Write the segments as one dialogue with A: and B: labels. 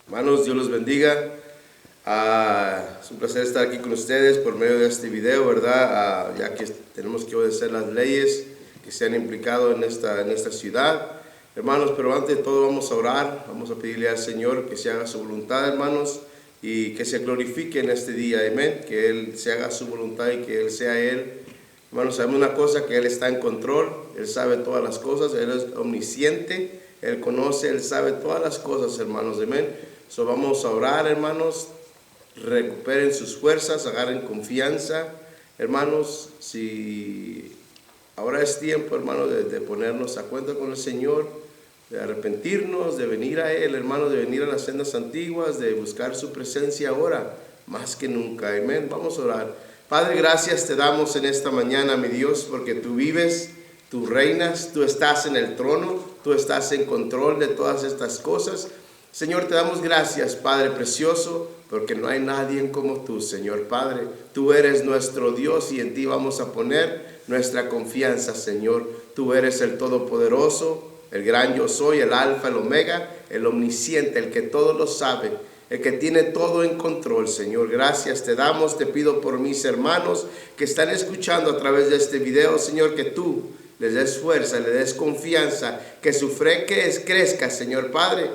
A: Hermanos, Dios los bendiga. Es un placer estar aquí con ustedes por medio de este video, ¿verdad? Ya que tenemos que obedecer las leyes que se han implicado en esta ciudad. Hermanos, pero antes de todo vamos a orar, vamos a pedirle al Señor que se haga su voluntad, hermanos, y que se glorifique en este día, amén, que Él se haga su voluntad y que Él sea Él. Hermanos, sabemos una cosa, que Él está en control, Él sabe todas las cosas, Él es omnisciente, Él conoce, Él sabe todas las cosas, hermanos, amén. So vamos a orar, hermanos, recuperen sus fuerzas, agarren confianza, hermanos. Si ahora es tiempo, hermanos, de ponernos a cuenta con el Señor, de arrepentirnos, de venir a Él, hermanos, de venir a las sendas antiguas, de buscar su presencia ahora, más que nunca, amén. Vamos a orar. Padre, gracias te damos en esta mañana, mi Dios, porque tú vives, tú reinas, tú estás en el trono, tú estás en control de todas estas cosas. Señor, te damos gracias, Padre precioso, porque no hay nadie como tú, Señor Padre. Tú eres nuestro Dios y en ti vamos a poner nuestra confianza, Señor. Tú eres el Todopoderoso, el gran yo soy, el Alfa, el Omega, el omnisciente, el que todo lo sabe, el que tiene todo en control, Señor. Gracias te damos, te pido por mis hermanos que están escuchando a través de este video, Señor, que tú les des fuerza, les des confianza, que su fe crezca, Señor Padre.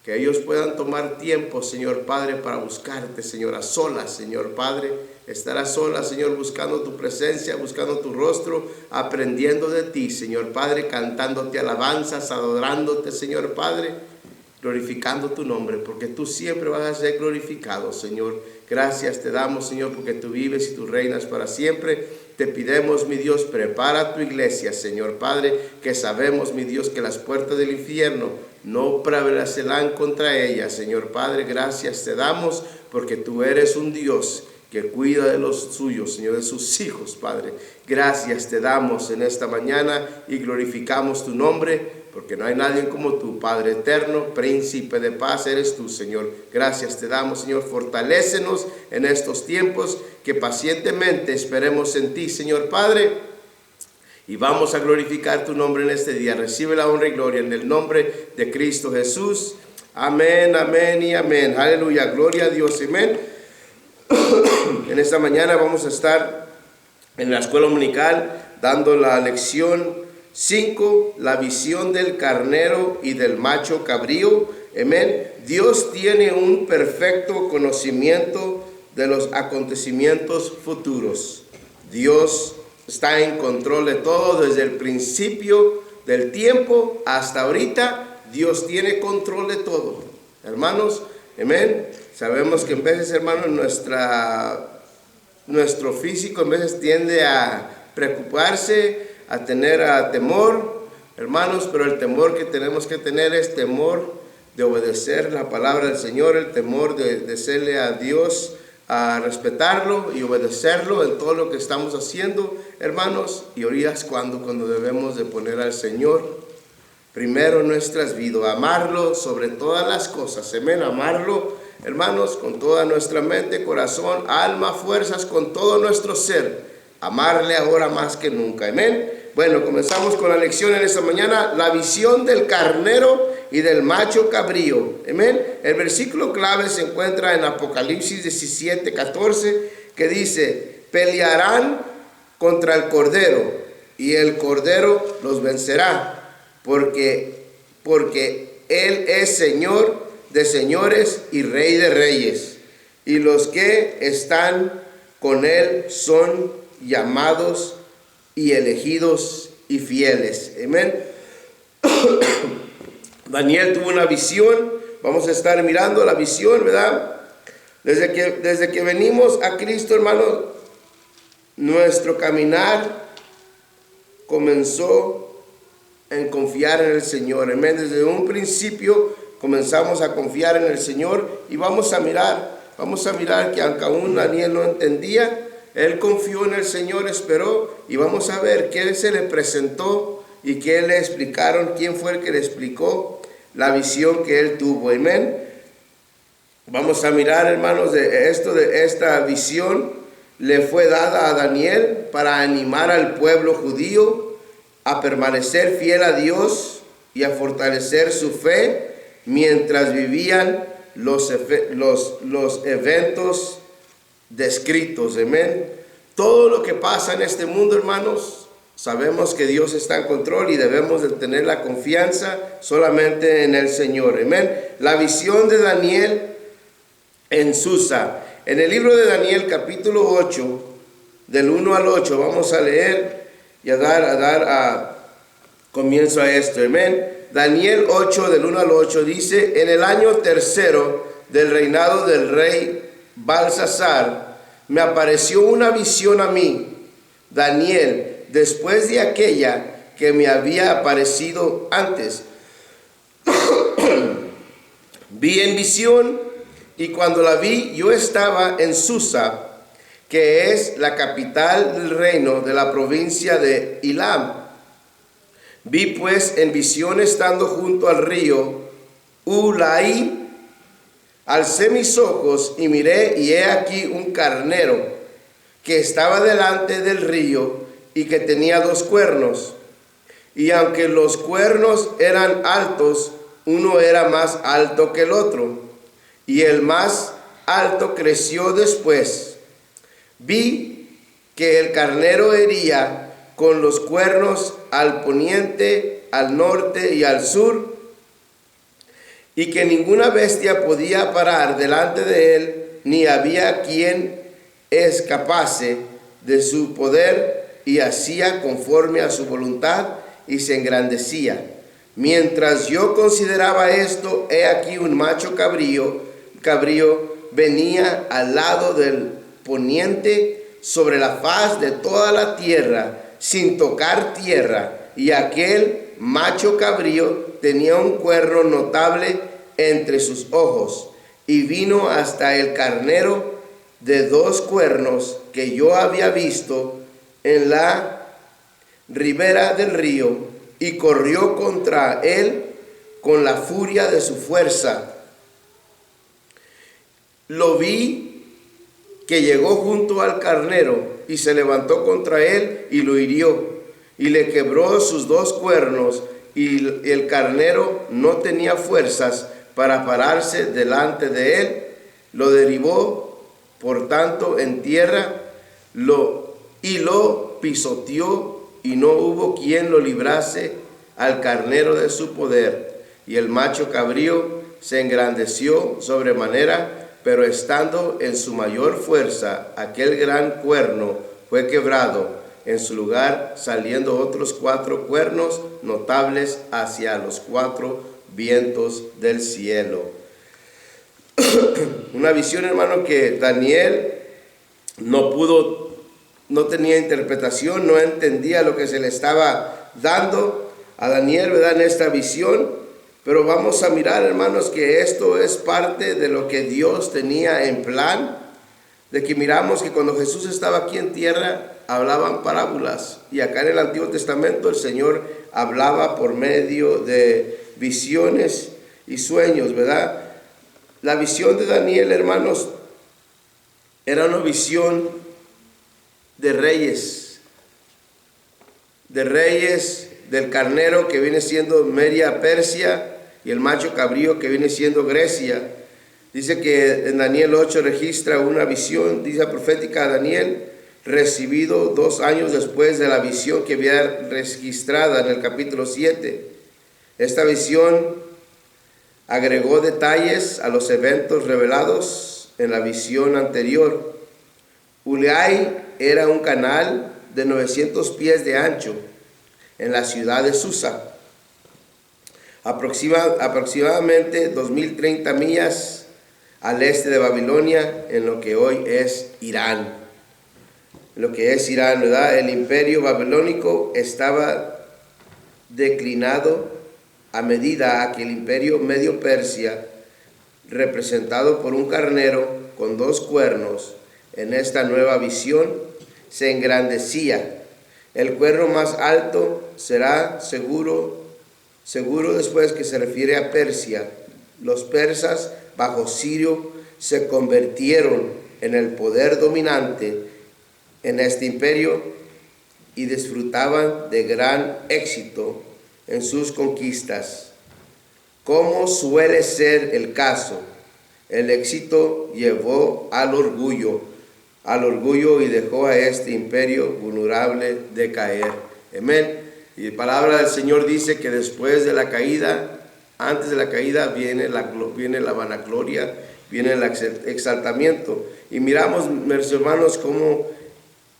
A: Que ellos puedan tomar tiempo, Señor Padre, para buscarte, Señor, a solas, Señor Padre. Estar a solas, Señor, buscando tu presencia, buscando tu rostro, aprendiendo de ti, Señor Padre, cantándote alabanzas, adorándote, Señor Padre, glorificando tu nombre, porque tú siempre vas a ser glorificado, Señor. Gracias te damos, Señor, porque tú vives y tú reinas para siempre. Te pidemos, mi Dios, prepara tu iglesia, Señor Padre, que sabemos, mi Dios, que las puertas del infierno no prevalecerán contra ella, Señor Padre. Gracias te damos, porque tú eres un Dios que cuida de los suyos, Señor, de sus hijos, Padre. Gracias te damos en esta mañana y glorificamos tu nombre, porque no hay nadie como tú, Padre eterno, príncipe de paz eres tú, Señor. Gracias te damos, Señor. Fortalécenos en estos tiempos, que pacientemente esperemos en ti, Señor Padre. Y vamos a glorificar tu nombre en este día. Recibe la honra y gloria en el nombre de Cristo Jesús. Amén, amén y amén. Aleluya, gloria a Dios, amén. En esta mañana vamos a estar en la escuela dominical dando la lección 5, la visión del carnero y del macho cabrío. Amén. Dios tiene un perfecto conocimiento de los acontecimientos futuros. Dios está en control de todo desde el principio del tiempo hasta ahorita. Dios tiene control de todo, hermanos. Amén. Sabemos que en veces, hermanos, nuestro físico en veces tiende a preocuparse, a tener temor, hermanos, pero el temor que tenemos que tener es temor de obedecer la palabra del Señor, el temor de serle a Dios, a respetarlo y obedecerlo en todo lo que estamos haciendo, hermanos. Y ahorita es cuando debemos de poner al Señor primero en nuestras vidas, amarlo sobre todas las cosas, amén, amarlo, hermanos, con toda nuestra mente, corazón, alma, fuerzas, con todo nuestro ser, amarle ahora más que nunca, amén. Bueno, comenzamos con la lección en esta mañana, la visión del carnero y del macho cabrío, amén. El versículo clave se encuentra en Apocalipsis 17, 14, que dice: pelearán contra el cordero y el cordero los vencerá, porque él es Señor de señores y Rey de reyes, y los que están con él son llamados y elegidos y fieles, amén. Daniel tuvo una visión. Vamos a estar mirando la visión, ¿verdad? Desde que venimos a Cristo, hermano, nuestro caminar comenzó en confiar en el Señor, amén. Desde un principio comenzamos a confiar en el Señor, y vamos a mirar que aunque aún Daniel no entendía, él confió en el Señor, esperó, y vamos a ver qué se le presentó y qué le explicaron, quién fue el que le explicó la visión que él tuvo, amén. Vamos a mirar, hermanos, de esta visión le fue dada a Daniel para animar al pueblo judío a permanecer fiel a Dios y a fortalecer su fe mientras vivían los eventos descritos. Amén. Todo lo que pasa en este mundo, hermanos, sabemos que Dios está en control y debemos de tener la confianza solamente en el Señor. Amén. La visión de Daniel en Susa. En el libro de Daniel, capítulo 8, del 1 al 8, vamos a leer y a dar comienzo a esto. Amén. Daniel 8, del 1 al 8, dice: en el año tercero del reinado del rey Balsasar, me apareció una visión a mí, Daniel, después de aquella que me había aparecido antes. Vi en visión, y cuando la vi, yo estaba en Susa, que es la capital del reino de la provincia de Ilam. Vi pues en visión, estando junto al río Ulai, alcé mis ojos y miré, y he aquí un carnero que estaba delante del río y que tenía 2 cuernos. Y aunque los cuernos eran altos, uno era más alto que el otro, y el más alto creció después. Vi que el carnero hería con los cuernos al poniente, al norte y al sur, y que ninguna bestia podía parar delante de él, ni había quien escapase de su poder, y hacía conforme a su voluntad, y se engrandecía. Mientras yo consideraba esto, he aquí un macho cabrío venía al lado del poniente sobre la faz de toda la tierra, sin tocar tierra, y aquel macho cabrío tenía un cuerno notable entre sus ojos, y vino hasta el carnero de 2 cuernos que yo había visto en la ribera del río, y corrió contra él con la furia de su fuerza. Lo vi que llegó junto al carnero, y se levantó contra él y lo hirió, y le quebró sus 2 cuernos, y el carnero no tenía fuerzas para pararse delante de él. Lo derribó, por tanto, en tierra, lo pisoteó, y no hubo quien lo librase al carnero de su poder. Y el macho cabrío se engrandeció sobremanera, pero estando en su mayor fuerza, aquel gran cuerno fue quebrado, en su lugar saliendo otros 4 cuernos notables hacia los 4 vientos del cielo. Una visión, hermano, que Daniel no tenía interpretación, no entendía lo que se le estaba dando a Daniel, ¿verdad?, en esta visión. Pero vamos a mirar, hermanos, que esto es parte de lo que Dios tenía en plan, de que miramos que cuando Jesús estaba aquí en tierra, hablaban parábolas, y acá en el Antiguo Testamento el Señor hablaba por medio de visiones y sueños, ¿verdad? La visión de Daniel, hermanos, era una visión de reyes, del carnero que viene siendo Media Persia, y el macho cabrío que viene siendo Grecia. Dice que en Daniel 8 registra una visión, dice profética a Daniel, recibido 2 años después de la visión que había registrada en el capítulo 7. Esta visión agregó detalles a los eventos revelados en la visión anterior. Ulai era un canal de 900 pies de ancho en la ciudad de Susa, aproximadamente 2030 millas al este de Babilonia, en lo que hoy es Irán. ¿Verdad? El imperio babilónico estaba declinado a medida que el imperio Medio Persia, representado por un carnero con 2 cuernos, en esta nueva visión, se engrandecía. El cuerno más alto será seguro después, que se refiere a Persia. Los persas bajo Sirio se convirtieron en el poder dominante en este imperio y disfrutaban de gran éxito en sus conquistas. Como suele ser el caso, el éxito llevó al orgullo y dejó a este imperio vulnerable de caer. Amén. Y la palabra del Señor dice que después de la caída, antes de la caída, viene la vanagloria, viene el exaltamiento. Y miramos, mis hermanos, cómo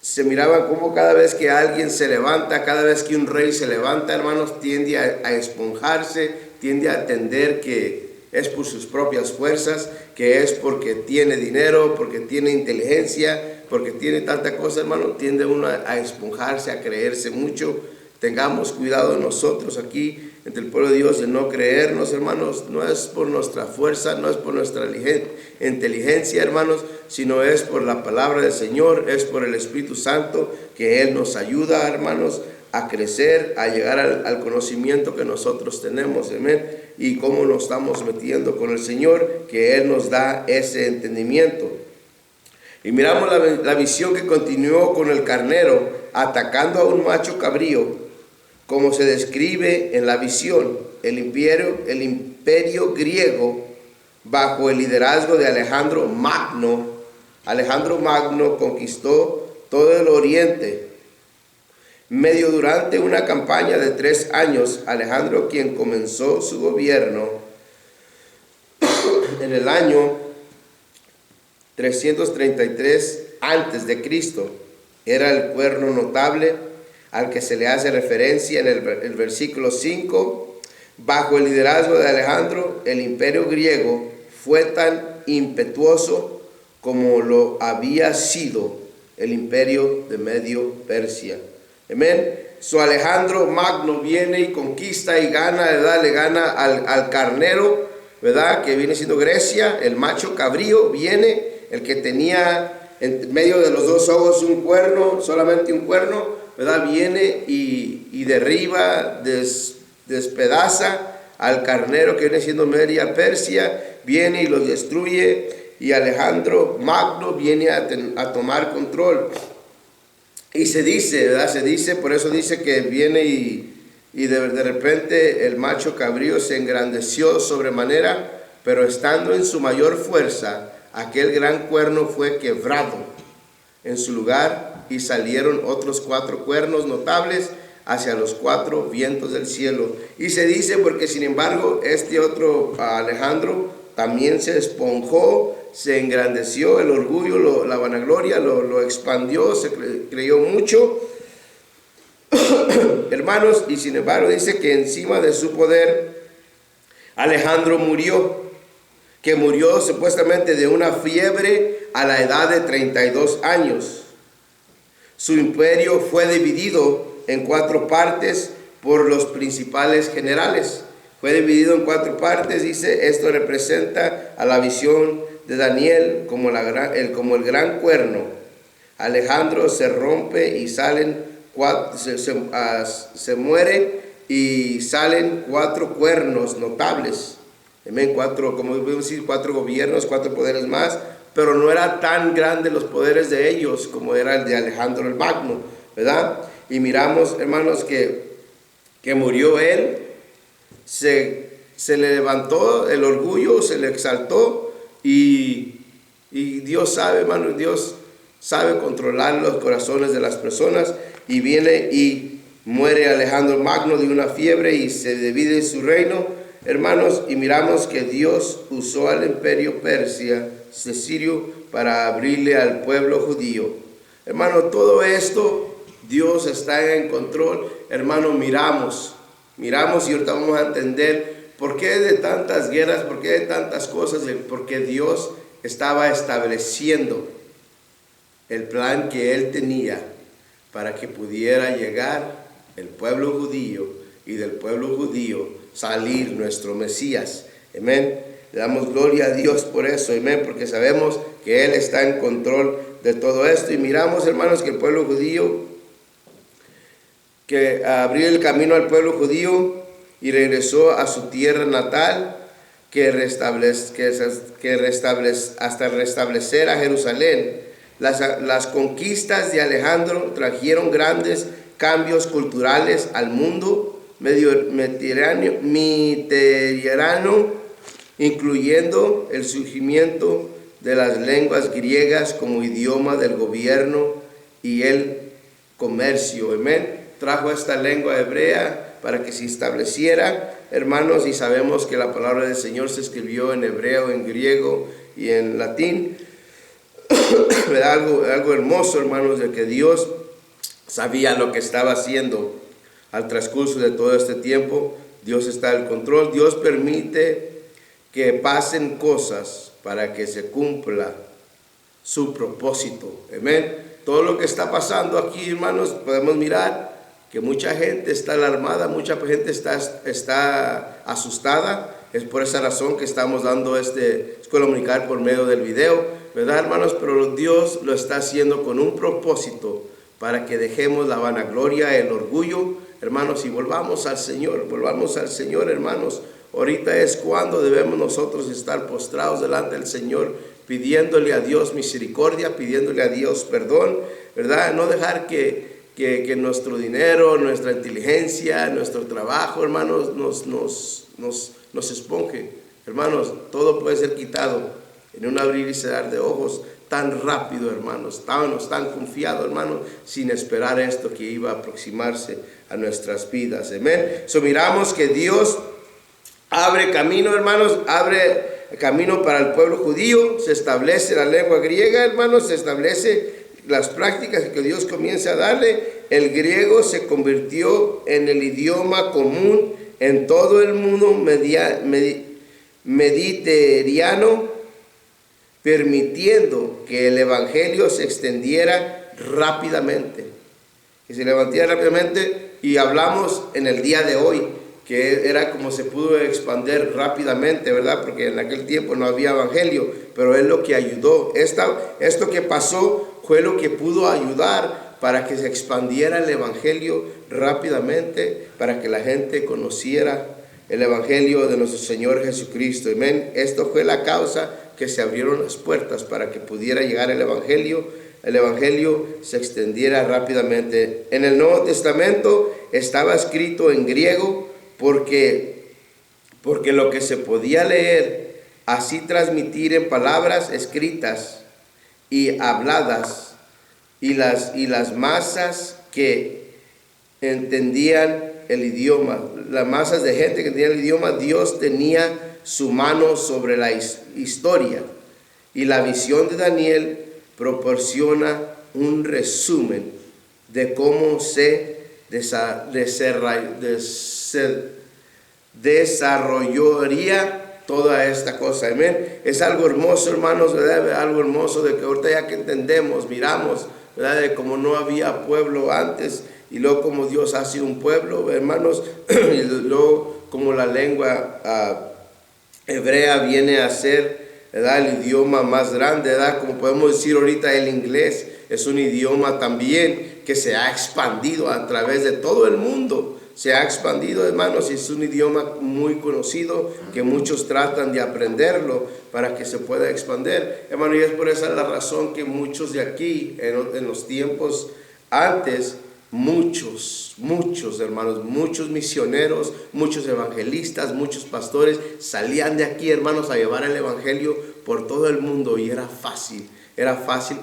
A: se miraba cómo cada vez que alguien se levanta, cada vez que un rey se levanta, hermanos, tiende a esponjarse, tiende a entender que es por sus propias fuerzas, que es porque tiene dinero, porque tiene inteligencia, porque tiene tanta cosa, hermano. Tiende uno a esponjarse, a creerse mucho. Tengamos cuidado nosotros aquí entre el pueblo de Dios de no creernos, hermanos. No es por nuestra fuerza, no es por nuestra inteligencia, hermanos, sino es por la palabra del Señor, es por el Espíritu Santo, que Él nos ayuda, hermanos, a crecer, a llegar al conocimiento que nosotros tenemos, amén, y cómo nos estamos metiendo con el Señor, que Él nos da ese entendimiento. Y miramos la visión que continuó con el carnero atacando a un macho cabrío, como se describe en la visión. El imperio griego, bajo el liderazgo de Alejandro Magno conquistó todo el oriente. Medio durante una campaña de 3 años, Alejandro, quien comenzó su gobierno en el año 333 antes de Cristo, era el cuerno notable al que se le hace referencia en el versículo 5. Bajo el liderazgo de Alejandro, el imperio griego fue tan impetuoso como lo había sido el imperio de Medio Persia. Amén. Alejandro Magno viene y conquista y gana, ¿verdad? Le gana al carnero, ¿verdad? Que viene siendo Grecia. El macho cabrío viene, el que tenía en medio de los 2 ojos un cuerno, solamente un cuerno, ¿verdad? Viene y derriba, despedaza al carnero que viene siendo Media Persia, viene y los destruye, y Alejandro Magno viene a tomar control. Y se dice, ¿verdad? Por eso dice que viene y de repente el macho cabrío se engrandeció sobremanera, pero estando en su mayor fuerza, aquel gran cuerno fue quebrado en su lugar, y salieron otros 4 cuernos notables hacia los 4 vientos del cielo. Y se dice porque sin embargo este otro Alejandro también se esponjó, se engrandeció, el orgullo, la vanagloria lo expandió, se creyó mucho, hermanos, y sin embargo dice que encima de su poder Alejandro murió, que murió supuestamente de una fiebre a la edad de 32 años. Su imperio fue dividido en 4 partes por los principales generales. Fue dividido en 4 partes, dice, esto representa a la visión de Daniel como el gran cuerno. Alejandro se rompe y se muere y salen 4 cuernos notables. Amén, 4, como podemos decir, 4 gobiernos, 4 poderes más, pero no era tan grande los poderes de ellos como era el de Alejandro el Magno, ¿verdad? Y miramos, hermanos, que murió él, se le levantó el orgullo, se le exaltó, y Dios sabe, hermano, Dios sabe controlar los corazones de las personas, y viene y muere Alejandro Magno de una fiebre y se divide su reino, hermanos, y miramos que Dios usó al imperio Persia, Sirio, para abrirle al pueblo judío. Hermano, todo esto, Dios está en control. Hermano, miramos y ahorita vamos a entender por qué de tantas guerras, por qué de tantas cosas, porque Dios estaba estableciendo el plan que Él tenía para que pudiera llegar el pueblo judío y del pueblo judío salir nuestro Mesías. Amén. Le damos gloria a Dios por eso, amén, porque sabemos que Él está en control de todo esto. Y miramos, hermanos, que el pueblo judío, que abrió el camino al pueblo judío y regresó a su tierra natal, hasta restablecer a Jerusalén. Las conquistas de Alejandro trajeron grandes cambios culturales al mundo, mediterráneo, incluyendo el surgimiento de las lenguas griegas como idioma del gobierno y el comercio. Amén. Trajo esta lengua hebrea para que se estableciera, hermanos, y sabemos que la palabra del Señor se escribió en hebreo, en griego y en latín. algo hermoso, hermanos, de que Dios sabía lo que estaba haciendo al transcurso de todo este tiempo. Dios está al control. Dios permite que pasen cosas para que se cumpla su propósito. Amén. Todo lo que está pasando aquí, hermanos, podemos mirar que mucha gente está alarmada, mucha gente está asustada. Es por esa razón que estamos dando escuela dominical por medio del video, ¿verdad, hermanos? Pero Dios lo está haciendo con un propósito para que dejemos la vanagloria, el orgullo, hermanos, y volvamos al Señor, hermanos. Ahorita es cuando debemos nosotros estar postrados delante del Señor, pidiéndole a Dios misericordia, pidiéndole a Dios perdón, ¿verdad? No dejar que nuestro dinero, nuestra inteligencia, nuestro trabajo, hermanos, nos esponje. Hermanos, todo puede ser quitado en un abrir y cerrar de ojos tan rápido, hermanos. Estábamos tan confiados, hermanos, sin esperar esto que iba a aproximarse a nuestras vidas. Amén. Miramos que Dios abre camino, hermanos, abre camino para el pueblo judío. Se establece la lengua griega, hermanos, se establece las prácticas que Dios comienza a darle. El griego se convirtió en el idioma común en todo el mundo mediterráneo, permitiendo que el evangelio se extendiera rápidamente. Y hablamos en el día de hoy que era como se pudo expandir rápidamente, ¿verdad? Porque en aquel tiempo no había evangelio, pero es lo que ayudó. Esto que pasó fue lo que pudo ayudar para que se expandiera el evangelio rápidamente, para que la gente conociera el evangelio de nuestro Señor Jesucristo. Amén. Esto fue la causa que se abrieron las puertas para que pudiera llegar el evangelio se extendiera rápidamente. En el Nuevo Testamento estaba escrito en griego porque lo que se podía leer, así transmitir en palabras escritas y habladas, y las masas que entendían el idioma, las masas de gente que entendía el idioma, Dios tenía su mano sobre la historia, y la visión de Daniel proporciona un resumen de cómo se desarrollaría toda esta cosa. Amén. Es algo hermoso, hermanos, ¿verdad? Algo hermoso de que ahorita ya que entendemos, miramos, ¿verdad? De cómo no había pueblo antes, y luego como Dios ha sido un pueblo, hermanos, y luego como la lengua hebrea viene a ser, ¿verdad?, el idioma más grande, ¿verdad? Como podemos decir ahorita, el inglés es un idioma también que se ha expandido a través de todo el mundo. Se ha expandido, hermanos, y es un idioma muy conocido que muchos tratan de aprenderlo para que se pueda expandir, hermano. Y es por esa la razón que muchos de aquí, en los tiempos antes, muchos hermanos, muchos misioneros, muchos evangelistas, muchos pastores salían de aquí, hermanos, a llevar el evangelio por todo el mundo, y era fácil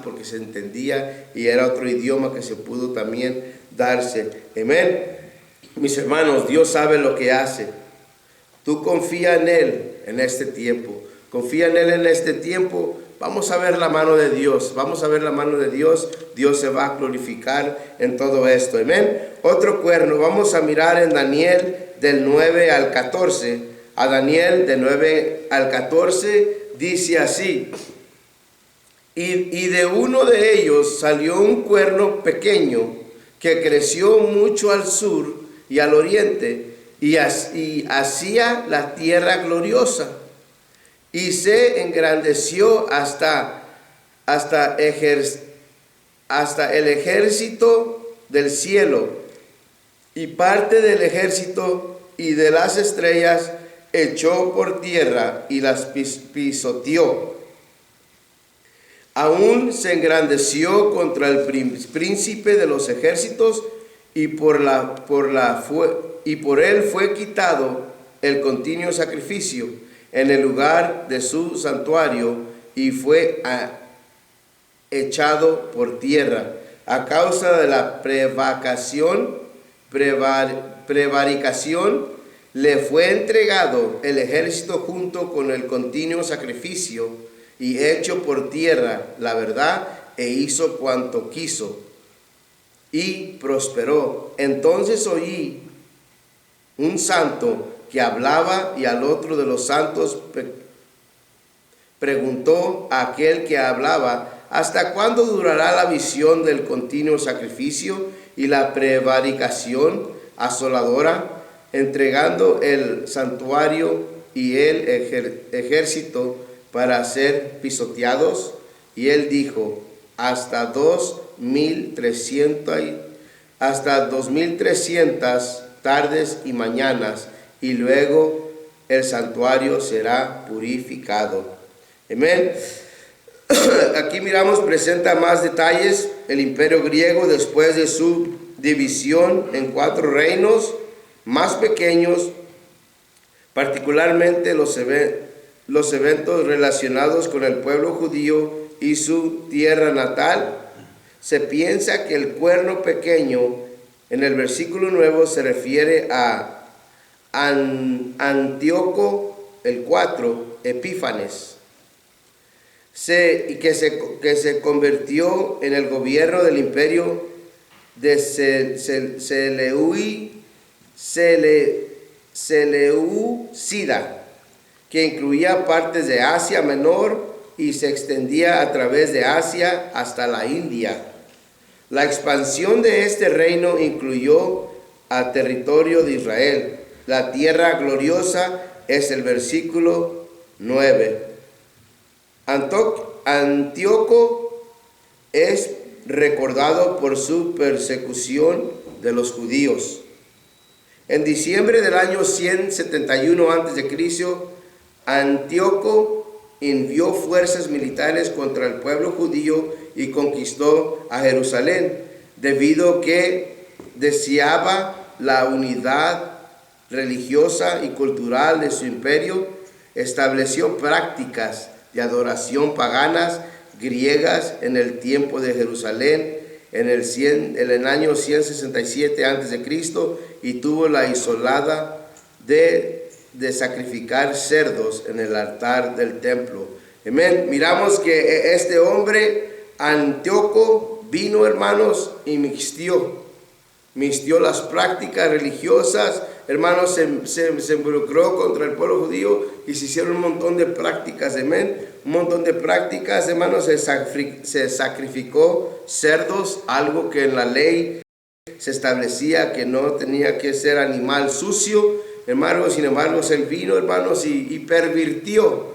A: porque se entendía y era otro idioma que se pudo también darse. Amén. Mis hermanos, Dios sabe lo que hace. Tú confía en Él en este tiempo. Confía en Él en este tiempo. Vamos a ver la mano de Dios. Dios se va a glorificar en todo esto. Amén. Otro cuerno. Vamos a mirar en Daniel del 9 al 14. A Daniel del 9 al 14 dice así. Y de uno de ellos salió un cuerno pequeño que creció mucho al sur y al oriente, y hacía la tierra gloriosa, y se engrandeció hasta el ejército del cielo, y parte del ejército y de las estrellas echó por tierra y las pisoteó. Aún se engrandeció contra el príncipe de los ejércitos, y por la y por él fue quitado el continuo sacrificio en el lugar de su santuario y fue echado por tierra a causa de la prevaricación. Le fue entregado el ejército junto con el continuo sacrificio y hecho por tierra la verdad, e hizo cuanto quiso y prosperó. Entonces oí un santo que hablaba, y al otro de los santos preguntó a aquel que hablaba: ¿hasta cuándo durará la visión del continuo sacrificio y la prevaricación asoladora, entregando el santuario y el ejército para ser pisoteados? Y él dijo: hasta 2300 tardes y mañanas, y luego el santuario será purificado. Amén. Aquí miramos, presenta más detalles el imperio griego después de su división en 4 reinos más pequeños, particularmente los eventos relacionados con el pueblo judío y su tierra natal. Se piensa que el cuerno pequeño en el versículo 9 se refiere a Antíoco el 4 Epífanes, que se convirtió en el gobierno del imperio de Seleucida, que incluía partes de Asia Menor y se extendía a través de Asia hasta la India. La expansión de este reino incluyó a territorio de Israel. La tierra gloriosa es el versículo 9. Antíoco es recordado por su persecución de los judíos. En diciembre del año 171 a.C., Antíoco envió fuerzas militares contra el pueblo judío y conquistó a Jerusalén, debido a que deseaba la unidad religiosa y cultural de su imperio. Estableció prácticas de adoración paganas griegas en el tiempo de Jerusalén en el año 167 a.C. y tuvo la isolada de sacrificar cerdos en el altar del templo. Amén. Miramos que este hombre Antíoco vino, hermanos, y mixtió las prácticas religiosas, hermanos. Se involucró contra el pueblo judío y se hicieron un montón de prácticas, amén, un montón de prácticas, hermanos. Se sacrificó cerdos, algo que en la ley se establecía que no tenía que ser animal sucio, hermanos. Sin embargo, él vino, hermanos, y pervirtió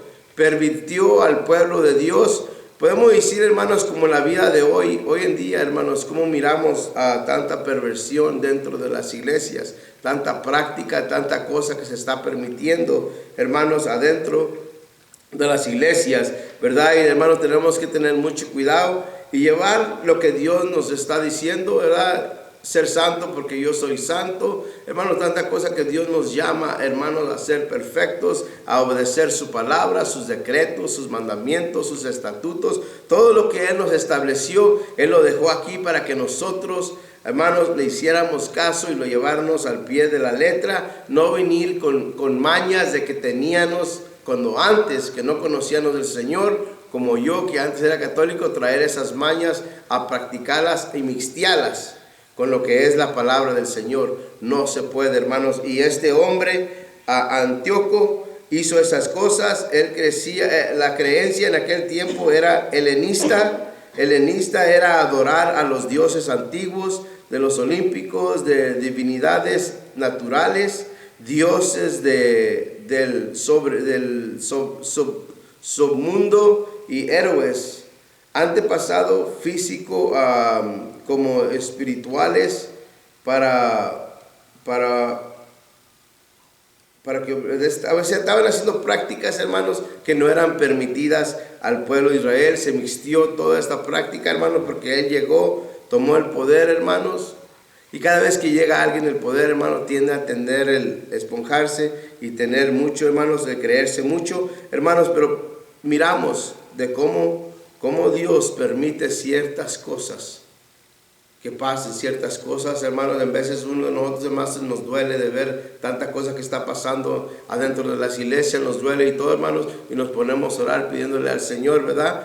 A: al pueblo de Dios. Podemos decir, hermanos, como la vida de hoy en día, hermanos, como miramos a tanta perversión dentro de las iglesias, tanta práctica, tanta cosa que se está permitiendo, hermanos, adentro de las iglesias, ¿verdad? Y, hermanos, tenemos que tener mucho cuidado y llevar lo que Dios nos está diciendo, ¿verdad? Ser santo porque yo soy santo, hermanos. Tanta cosa que Dios nos llama, hermanos, a ser perfectos, a obedecer su palabra, sus decretos, sus mandamientos, sus estatutos. Todo lo que Él nos estableció, Él lo dejó aquí para que nosotros, hermanos, le hiciéramos caso y lo lleváramos al pie de la letra. No venir con mañas de que teníamos cuando antes que no conocíamos del Señor, como yo que antes era católico, traer esas mañas a practicarlas y mixtearlas con lo que es la palabra del Señor. No se puede, hermanos. Y este hombre, Antíoco, hizo esas cosas. Él crecía, la creencia en aquel tiempo era helenista. Helenista era adorar a los dioses antiguos, de los olímpicos, de divinidades naturales, dioses del submundo y héroes, antepasado físico como espirituales, para que a veces estaban haciendo prácticas, hermanos, que no eran permitidas al pueblo de Israel. Se mixtió toda esta práctica, hermanos, porque Él llegó, tomó el poder, hermanos, Y cada vez que llega alguien el poder, hermano, tiende a tender el esponjarse y tener mucho, hermanos, de creerse mucho, hermanos, pero miramos de cómo Dios permite ciertas cosas, que pasen ciertas cosas, hermanos. En veces uno de nosotros, hermanos, nos duele de ver tanta cosa que está pasando adentro de las iglesias, nos duele y todo, hermanos, y nos ponemos a orar pidiéndole al Señor, ¿verdad?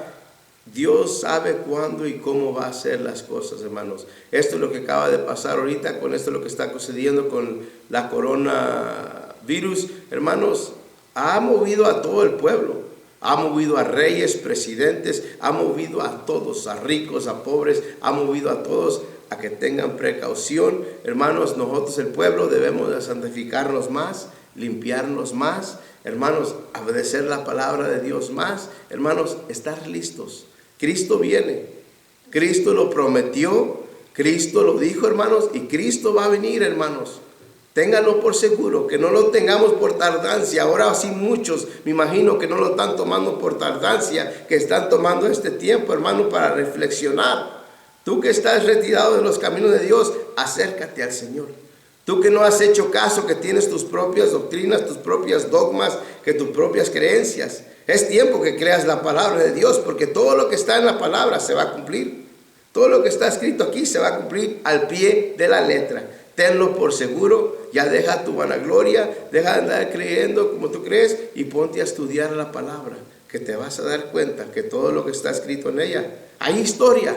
A: Dios sabe cuándo y cómo va a hacer las cosas, hermanos. Esto es lo que acaba de pasar ahorita, con esto es lo que está sucediendo con la coronavirus, hermanos, ha movido a todo el pueblo. Ha movido a reyes, presidentes, ha movido a todos, a ricos, a pobres, ha movido a todos a que tengan precaución. Hermanos, nosotros el pueblo debemos de santificarnos más, limpiarnos más, hermanos, obedecer la palabra de Dios más, hermanos, estar listos. Cristo viene, Cristo lo prometió, Cristo lo dijo, hermanos, y Cristo va a venir, hermanos. Ténganlo por seguro, que no lo tengamos por tardancia. Ahora sí muchos, me imagino que no lo están tomando por tardancia, que están tomando este tiempo, hermano, para reflexionar. Tú que estás retirado de los caminos de Dios, acércate al Señor. Tú que no has hecho caso, que tienes tus propias doctrinas, tus propias dogmas, que tus propias creencias. Es tiempo que creas la palabra de Dios, porque todo lo que está en la palabra se va a cumplir. Todo lo que está escrito aquí se va a cumplir al pie de la letra. Tenlo por seguro, ya deja tu vanagloria, deja de andar creyendo como tú crees y ponte a estudiar la palabra, que te vas a dar cuenta que todo lo que está escrito en ella, hay historia,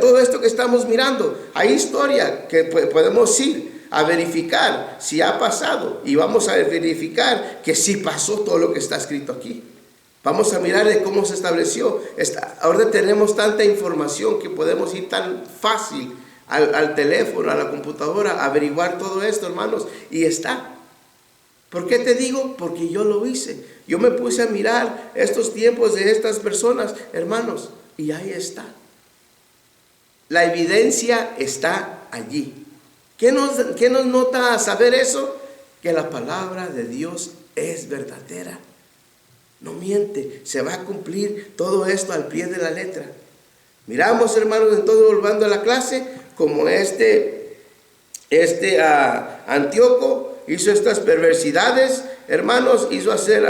A: todo esto que estamos mirando, hay historia que podemos ir a verificar si ha pasado y vamos a verificar que sí pasó todo lo que está escrito aquí. Vamos a mirar de cómo se estableció. Ahora tenemos tanta información que podemos ir tan fácil al teléfono, a la computadora, averiguar todo esto, hermanos, y está. ¿Por qué te digo? Porque yo lo hice. Yo me puse a mirar estos tiempos de estas personas, hermanos, y ahí está. La evidencia está allí. ¿Qué nos nota saber eso? Que la palabra de Dios es verdadera. No miente, se va a cumplir todo esto al pie de la letra. Miramos, hermanos, entonces volviendo a la clase, como Antíoco hizo estas perversidades, hermanos, hizo hacer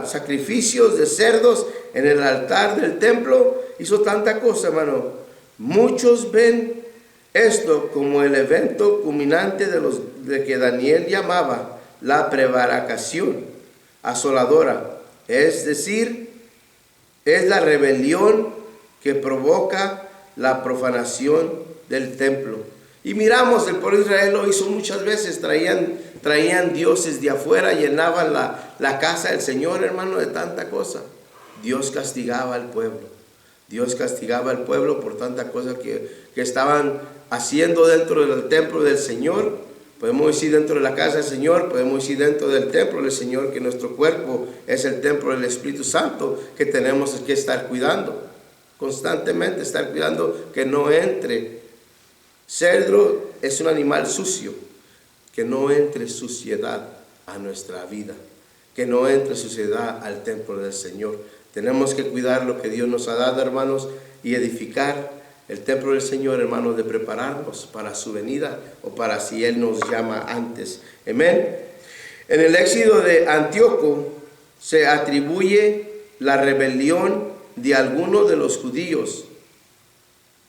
A: sacrificios de cerdos en el altar del templo, hizo tanta cosa, hermano. Muchos ven esto como el evento culminante de que Daniel llamaba la prevaricación asoladora, es decir, es la rebelión que provoca la profanación del templo. Y miramos, el pueblo de Israel lo hizo muchas veces, traían dioses de afuera, llenaban la casa del Señor, hermano, de tanta cosa. Dios castigaba al pueblo. Dios castigaba al pueblo por tanta cosa que estaban haciendo dentro del templo del Señor. Podemos decir dentro de la casa del Señor, podemos decir dentro del templo del Señor, que nuestro cuerpo es el templo del Espíritu Santo, que tenemos que estar cuidando. Constantemente estar cuidando que no entre. Cerdo es un animal sucio, que no entre suciedad a nuestra vida, que no entre suciedad al templo del Señor. Tenemos que cuidar lo que Dios nos ha dado, hermanos, y edificar el templo del Señor, hermanos, de prepararnos para su venida o para si Él nos llama antes. Amén. En el éxodo de Antíoco se atribuye la rebelión de algunos de los judíos.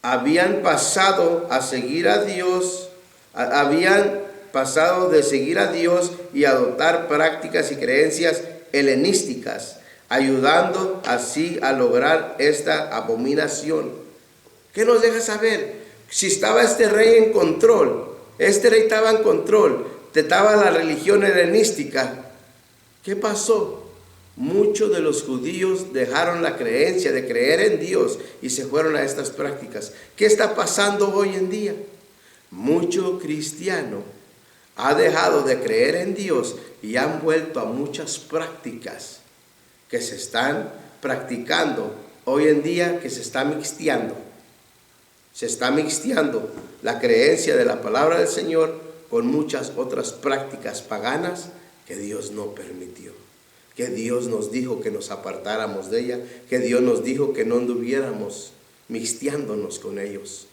A: Habían pasado a seguir a Dios, habían pasado de seguir a Dios y adoptar prácticas y creencias helenísticas, ayudando así a lograr esta abominación. ¿Qué nos deja saber? Si estaba este rey en control, estaba la religión helenística, ¿qué pasó? Muchos de los judíos dejaron la creencia de creer en Dios y se fueron a estas prácticas. ¿Qué está pasando hoy en día? Mucho cristiano ha dejado de creer en Dios y han vuelto a muchas prácticas que se están practicando hoy en día, que se está mixteando. Se está mixteando la creencia de la palabra del Señor con muchas otras prácticas paganas que Dios no permitió. Que Dios nos dijo que nos apartáramos de ella, que Dios nos dijo que no anduviéramos mixteándonos con ellos.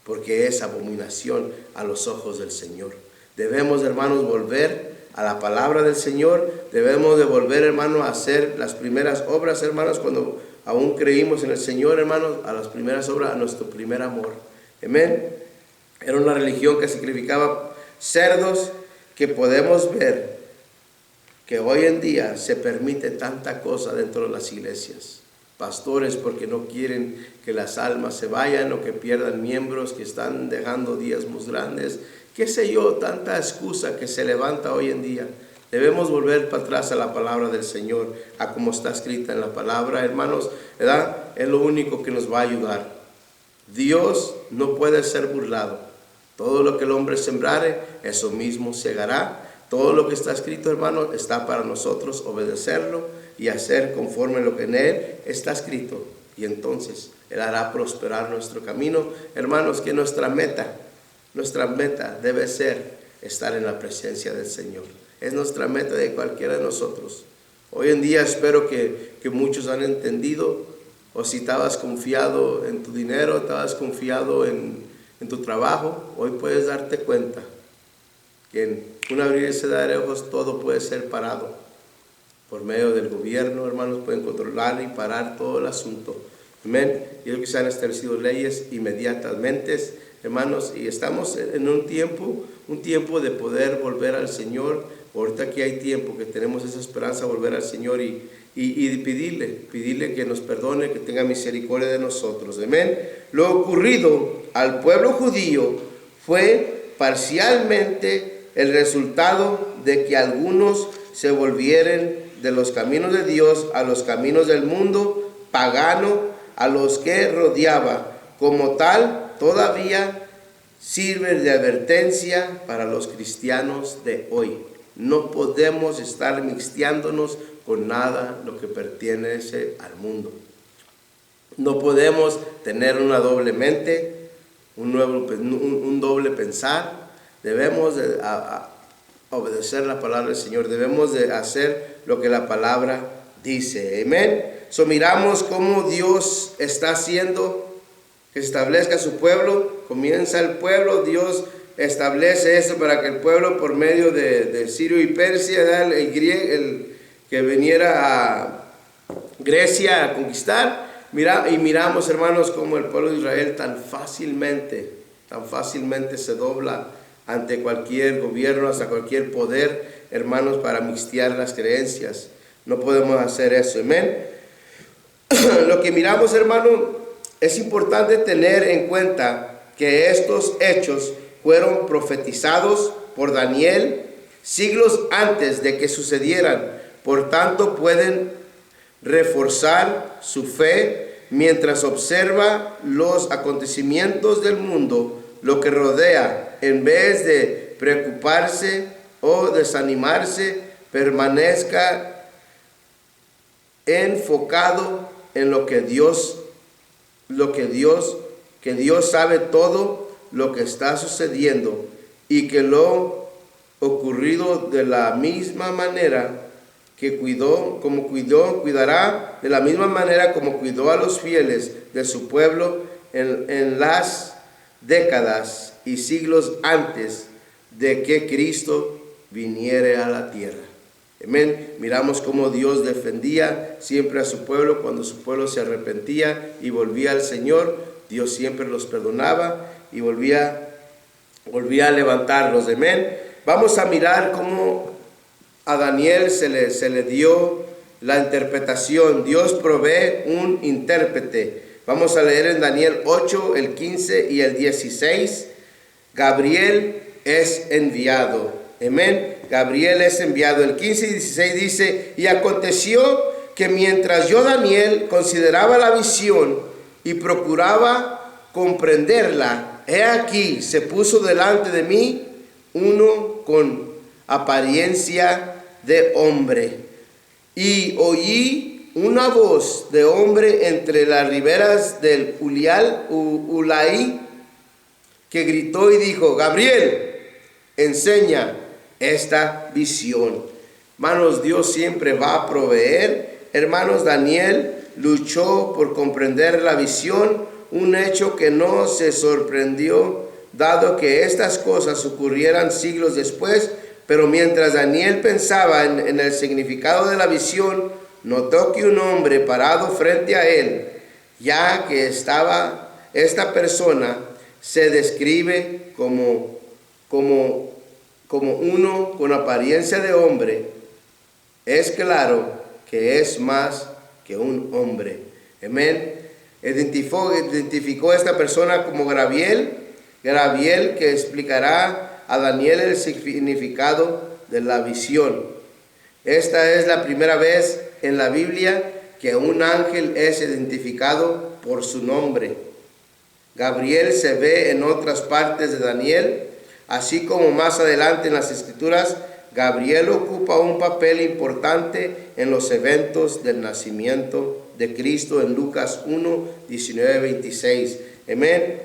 A: porque es abominación a los ojos del Señor. Debemos, hermanos, volver a la palabra del Señor. Debemos de volver, hermanos, a hacer las primeras obras, hermanos, cuando aún creímos en el Señor, hermanos, a las primeras obras, a nuestro primer amor. Amén. Era una religión que sacrificaba cerdos, que podemos ver que hoy en día se permite tanta cosa dentro de las iglesias. Pastores porque no quieren que las almas se vayan o que pierdan miembros, que están dejando diezmos grandes, qué sé yo, tanta excusa que se levanta hoy en día. Debemos volver para atrás a la palabra del Señor, a como está escrita en la palabra, hermanos, ¿verdad? Es lo único que nos va a ayudar. Dios no puede ser burlado. Todo lo que el hombre sembrare, eso mismo segará. Todo lo que está escrito, hermanos, está para nosotros obedecerlo y hacer conforme lo que en él está escrito. Y entonces él hará prosperar nuestro camino. Hermanos, que nuestra meta debe ser estar en la presencia del Señor. Es nuestra meta de cualquiera de nosotros. Hoy en día espero que muchos han entendido, o si estabas confiado en tu dinero, estabas confiado en tu trabajo, hoy puedes darte cuenta que en un abrirse de ojos todo puede ser parado. Por medio del gobierno, hermanos, pueden controlar y parar todo el asunto. Amén. Y es que se han establecido leyes inmediatamente, hermanos, y estamos en un tiempo de poder volver al Señor. Ahorita que hay tiempo, que tenemos esa esperanza de volver al Señor y pedirle que nos perdone, que tenga misericordia de nosotros. Amén. Lo ocurrido al pueblo judío fue parcialmente el resultado de que algunos se volvieran de los caminos de Dios a los caminos del mundo pagano a los que rodeaba. Como tal, todavía sirve de advertencia para los cristianos de hoy. No podemos estar mixteándonos con nada lo que pertenece al mundo. No podemos tener una doble mente, un doble pensar. Debemos de obedecer la palabra del Señor. Debemos de hacer lo que la palabra dice. Amén. Miramos cómo Dios está haciendo que se establezca su pueblo. Comienza el pueblo, Dios establece eso para que el pueblo, por medio de Sirio y Persia, el que viniera a Grecia a conquistar. Miramos, hermanos, cómo el pueblo de Israel tan fácilmente se dobla ante cualquier gobierno, hasta cualquier poder, hermanos, para mixtear las creencias. No podemos hacer eso. Amén. Lo que miramos, hermano, es importante tener en cuenta que estos hechos fueron profetizados por Daniel siglos antes de que sucedieran. Por tanto, pueden reforzar su fe mientras observa los acontecimientos del mundo, lo que rodea. En vez de preocuparse o desanimarse, permanezca enfocado en que Dios sabe todo lo que está sucediendo y que lo ocurrido de la misma manera que cuidará de la misma manera como cuidó a los fieles de su pueblo en las décadas y siglos antes de que Cristo viniere a la tierra. Amén. Miramos cómo Dios defendía siempre a su pueblo cuando su pueblo se arrepentía y volvía al Señor. Dios siempre los perdonaba y volvía a levantarlos. Amén. Vamos a mirar cómo a Daniel se le dio la interpretación. Dios provee un intérprete. Vamos a leer en Daniel 8, el 15 y el 16. Gabriel es enviado. Amén. Gabriel es enviado. El 15 y 16 dice: y aconteció que mientras yo, Daniel, consideraba la visión y procuraba comprenderla, he aquí se puso delante de mí uno con apariencia de hombre, y oí una voz de hombre entre las riberas del Ulai, que gritó y dijo: Gabriel, enseña esta visión. Hermanos, Dios siempre va a proveer. Hermanos, Daniel luchó por comprender la visión. un hecho que no se sorprendió, dado que estas cosas ocurrieran siglos después. Pero mientras Daniel pensaba en el significado de la visión, notó que un hombre parado frente a él, ya que estaba esta persona, se describe como uno con apariencia de hombre. Es claro que es más que un hombre. Amén. Identificó a esta persona como Gabriel, que explicará a Daniel el significado de la visión. Esta es la primera vez en la Biblia que un ángel es identificado por su nombre. Gabriel se ve en otras partes de Daniel, así como más adelante en las Escrituras. Gabriel ocupa un papel importante en los eventos del nacimiento de Cristo en Lucas 1, 19, 26. Amén.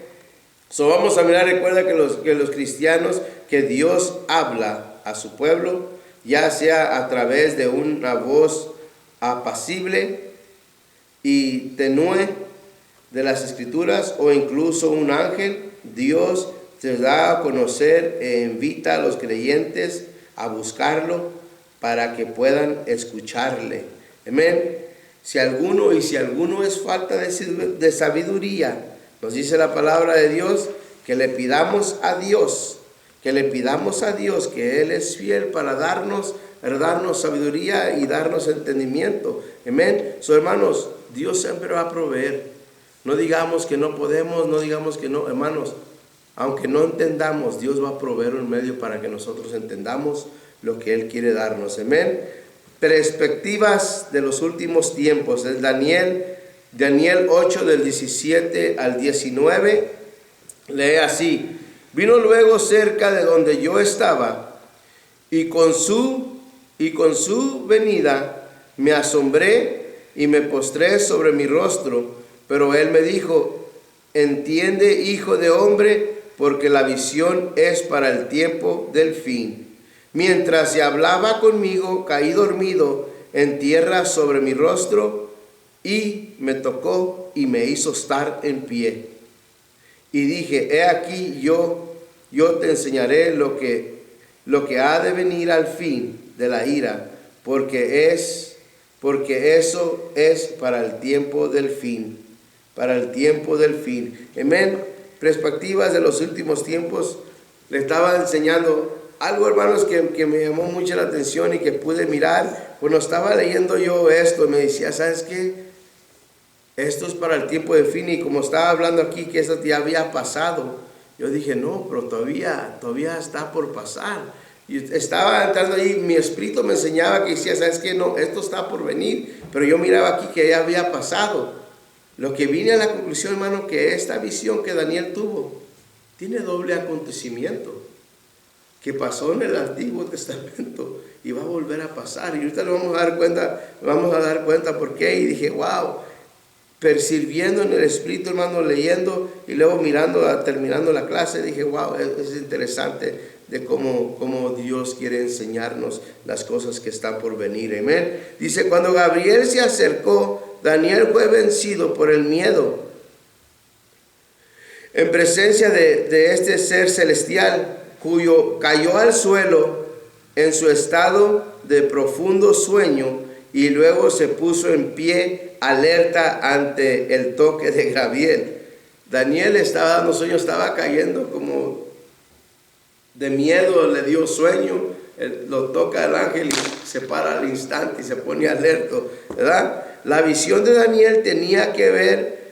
A: Vamos a mirar, recuerda que los cristianos, que Dios habla a su pueblo, ya sea a través de una voz apacible y tenue de las Escrituras o incluso un ángel. Dios se da a conocer e invita a los creyentes a buscarlo para que puedan escucharle. Amén. Si alguno es falta de sabiduría, nos dice la palabra de Dios que le pidamos a Dios, que Él es fiel para darnos sabiduría y darnos entendimiento. Amén. Hermanos, Dios siempre va a proveer. No digamos que no podemos, no digamos que no, hermanos. Aunque no entendamos, Dios va a proveer un medio para que nosotros entendamos lo que Él quiere darnos. Amén. Perspectivas de los últimos tiempos. Es Daniel 8 del 17 al 19. Lee así: vino luego cerca de donde yo estaba, y con su venida me asombré y me postré sobre mi rostro. Pero él me dijo: entiende, hijo de hombre, porque la visión es para el tiempo del fin. Mientras se hablaba conmigo, caí dormido en tierra sobre mi rostro, y me tocó y me hizo estar en pie. Y dije: he aquí, yo te enseñaré lo que ha de venir al fin de la ira, porque eso es para el tiempo del fin. Para el tiempo del fin. Amén. Perspectivas de los últimos tiempos. Le estaba enseñando algo, hermanos, que me llamó mucho la atención y que pude mirar cuando estaba leyendo yo esto. Me decía: ¿sabes qué? Esto es para el tiempo del fin. Y como estaba hablando aquí que eso ya había pasado, yo dije: no, pero todavía está por pasar. Y estaba entrando ahí, mi espíritu me enseñaba que decía: ¿sabes qué? No, esto está por venir. Pero yo miraba aquí que ya había pasado. Lo que vine a la conclusión, hermano, que esta visión que Daniel tuvo tiene doble acontecimiento, que pasó en el Antiguo Testamento y va a volver a pasar. Y ahorita nos vamos a dar cuenta por qué. Y dije: wow, percibiendo en el Espíritu, hermano, leyendo y luego mirando, terminando la clase, dije: wow, es interesante de cómo Dios quiere enseñarnos las cosas que están por venir. Amén. Dice: cuando Gabriel se acercó, Daniel fue vencido por el miedo en presencia de este ser celestial, cuyo cayó al suelo en su estado de profundo sueño, y luego se puso en pie alerta ante el toque de Gabriel. Daniel estaba dando sueño, estaba cayendo como de miedo, le dio sueño, lo toca el ángel y se para al instante y se pone alerta, ¿verdad? La visión de Daniel tenía que ver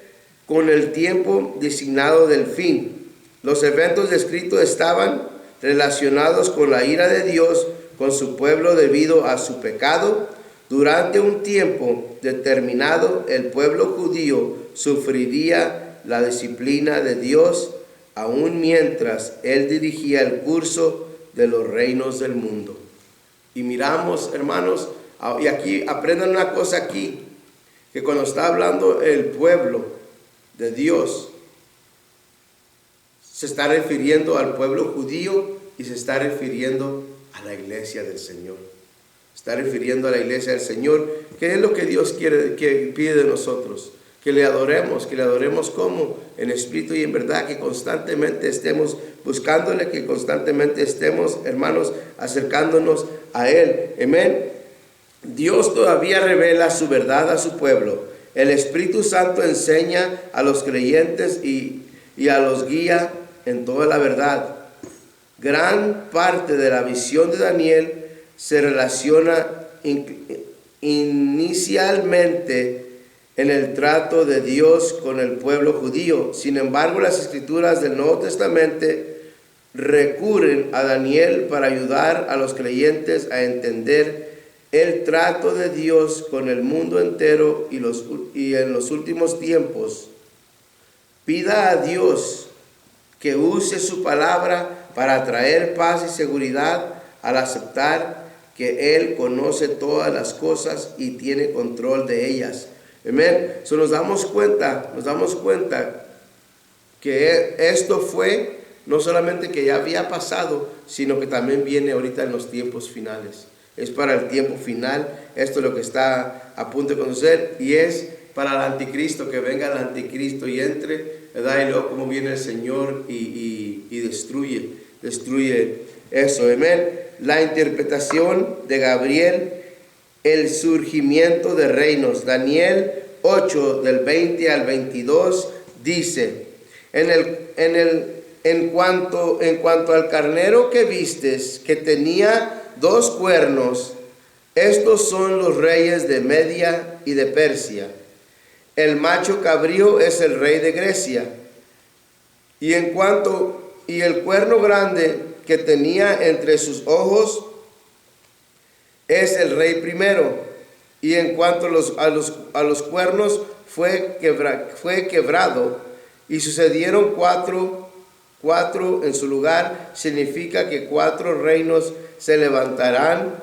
A: con el tiempo designado del fin. Los eventos descritos estaban relacionados con la ira de Dios con su pueblo debido a su pecado. Durante un tiempo determinado, el pueblo judío sufriría la disciplina de Dios, aun mientras él dirigía el curso de los reinos del mundo. Y miramos, hermanos, y aquí aprendan una cosa aquí, que cuando está hablando el pueblo de Dios, se está refiriendo al pueblo judío y se está refiriendo a la iglesia del Señor. Está refiriendo a la iglesia del Señor. ¿Qué es lo que Dios quiere, que pide de nosotros? que le adoremos como en espíritu y en verdad, que constantemente estemos buscándole, que constantemente estemos, hermanos, acercándonos a Él. Amén. Dios todavía revela su verdad a su pueblo. El Espíritu Santo enseña a los creyentes y a los guía en toda la verdad. Gran parte de la visión de Daniel se relaciona inicialmente en el trato de Dios con el pueblo judío. Sin embargo, las escrituras del Nuevo Testamento recurren a Daniel para ayudar a los creyentes a entender el trato de Dios con el mundo entero y en los últimos tiempos. Pida a Dios que use su palabra para traer paz y seguridad al aceptar que Él conoce todas las cosas y tiene control de ellas. Amén. So nos damos cuenta que esto fue no solamente que ya había pasado, sino que también viene ahorita en los tiempos finales. Es para el tiempo final. Esto es lo que está a punto de conocer, y es para el anticristo, que venga el anticristo y entre, ¿verdad? Y luego como viene el Señor y destruye eso. Amén. La interpretación de Gabriel, el surgimiento de reinos. Daniel 8 del 20 al 22 dice: en cuanto al carnero que vistes, que tenía 2 cuernos, estos son los reyes de Media y de Persia. El macho cabrío es el rey de Grecia. Y el cuerno grande que tenía entre sus ojos es el rey primero. Y en cuanto a los cuernos fue quebrado, y sucedieron cuatro en su lugar. Significa que 4 reinos se levantarán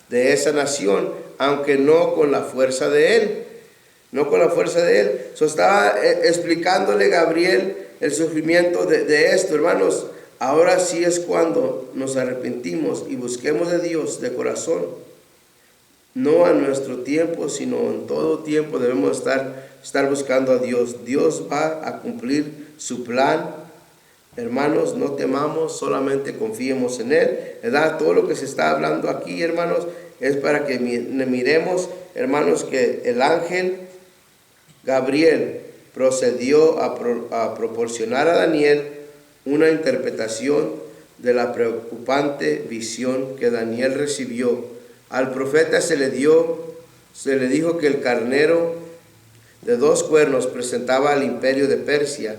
A: de esa nación, aunque no con la fuerza de él. Estaba explicándole Gabriel el sufrimiento de esto, hermanos. Ahora sí es cuando nos arrepentimos y busquemos de Dios de corazón. No a nuestro tiempo, sino en todo tiempo debemos estar buscando a Dios. Dios va a cumplir su plan. Hermanos, no temamos, solamente confiemos en Él, ¿verdad? Todo lo que se está hablando aquí, hermanos, es para que miremos, hermanos, que el ángel Gabriel procedió a proporcionar a Daniel una interpretación de la preocupante visión que Daniel recibió. Al profeta se le dijo que el carnero de 2 cuernos presentaba al imperio de Persia,